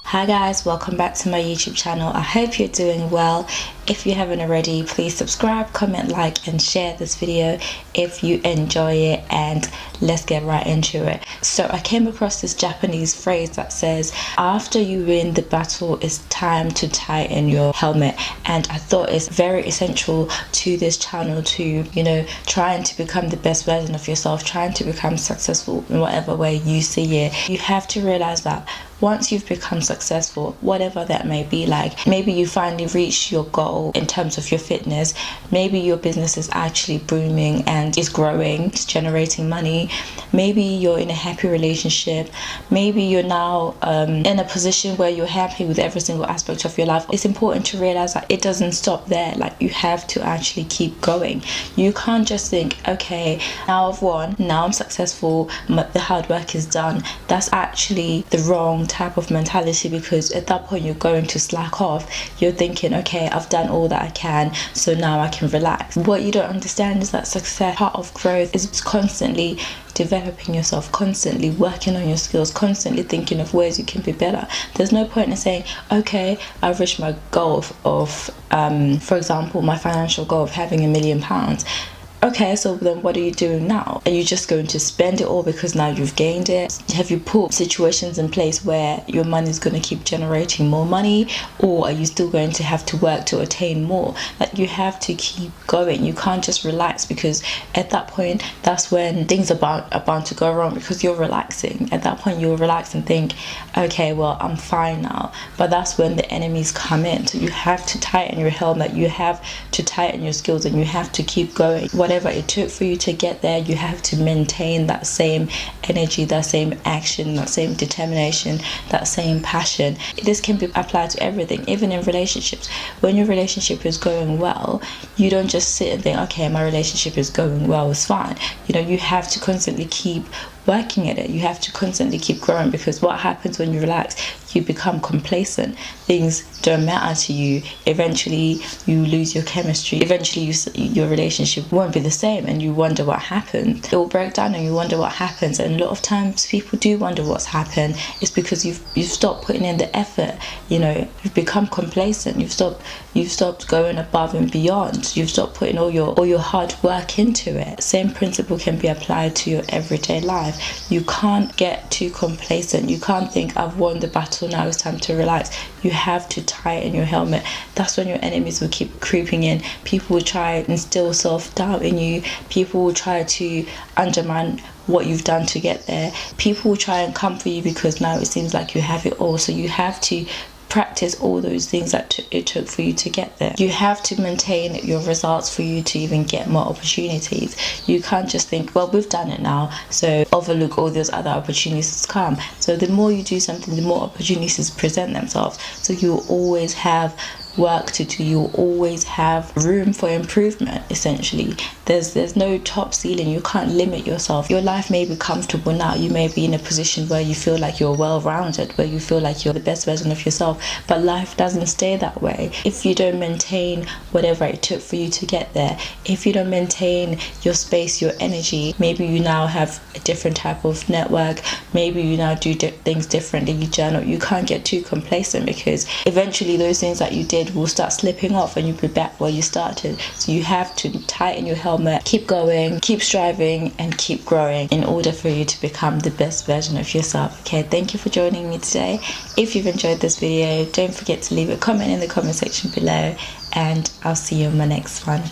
Hi guys, welcome back to my YouTube channel. I hope you're doing well. If you haven't already, please subscribe, comment, like and share this video if you enjoy it, and let's get right into it. So I came across this Japanese phrase that says, after you win the battle, it's time to tighten your helmet. And I thought it's very essential to this channel to, trying to become the best version of yourself, trying to become successful in whatever way you see it. You have to realize that once you've become successful, whatever that may be, like maybe you finally reached your goal in terms of your fitness, maybe your business is actually booming and is growing, it's generating money, maybe you're in a happy relationship, maybe you're now in a position where you're happy with every single aspect of your life. It's important to realize that it doesn't stop there. Like, you have to actually keep going. You can't just think, okay, now I've won, now I'm successful, the hard work is done. That's actually the wrong type of mentality, because at that point you're going to slack off. You're thinking, okay, I've done all that I can, so now I can relax. What you don't understand is that success, part of growth, is constantly developing yourself, constantly working on your skills, constantly thinking of ways you can be better. There's no point in saying, okay, I've reached my goal of for example, my financial goal of having £1 million. Okay, so then what are you doing now? Are you just going to spend it all because now you've gained it? Have you put situations in place where your money is going to keep generating more money, or are you still going to have to work to attain more? Like, you have to keep going. You can't just relax, because at that point, that's when things are bound to go wrong, because you're relaxing. At that point, you'll relax and think, okay, well, I'm fine now. But that's when the enemies come in. So you have to tighten your helmet, you have to tighten your skills, and you have to keep going. Whatever it took for you to get there, you have to maintain that same energy, that same action, that same determination, that same passion. This can be applied to everything, even in relationships. When your relationship is going well, you don't just sit and think, okay, my relationship is going well, it's fine. You have to constantly keep working at it. You have to constantly keep growing, because what happens when you relax, you become complacent. Things don't matter to you. Eventually you lose your chemistry. Eventually your relationship won't be the same, and you wonder what happened. It will break down and you wonder what happens. And a lot of times people do wonder what's happened. It's because you've stopped putting in the effort. You've become complacent. You've stopped going above and beyond. You've stopped putting all your hard work into it. Same principle can be applied to your everyday life. You can't get too complacent. You can't think, I've won the battle, now it's time to relax. You have to tighten your helmet. That's when your enemies will keep creeping in. People will try and instill self-doubt in you. People will try to undermine what you've done to get there. People will try and come for you because now it seems like you have it all. So you have to practice all those things that it took for you to get there. You have to maintain your results for you to even get more opportunities. You can't just think, well, we've done it now, so overlook all those other opportunities come. So the more you do something, the more opportunities present themselves. So you'll always have work to do. You'll always have room for improvement. Essentially, there's no top ceiling. You can't limit yourself. Your life may be comfortable now. You may be in a position where you feel like you're well-rounded, where you feel like you're the best version of yourself, but life doesn't stay that way. If you don't maintain whatever it took for you to get there, if you don't maintain your space, your energy, maybe you now have a different type of network, maybe you now do things differently, you journal. You can't get too complacent, because eventually those things that you did will start slipping off and you'll be back where you started. So you have to tighten your helmet, keep going, keep striving and keep growing in order for you to become the best version of yourself. Okay, thank you for joining me today. If you've enjoyed this video, don't forget to leave a comment in the comment section below, and I'll see you in my next one.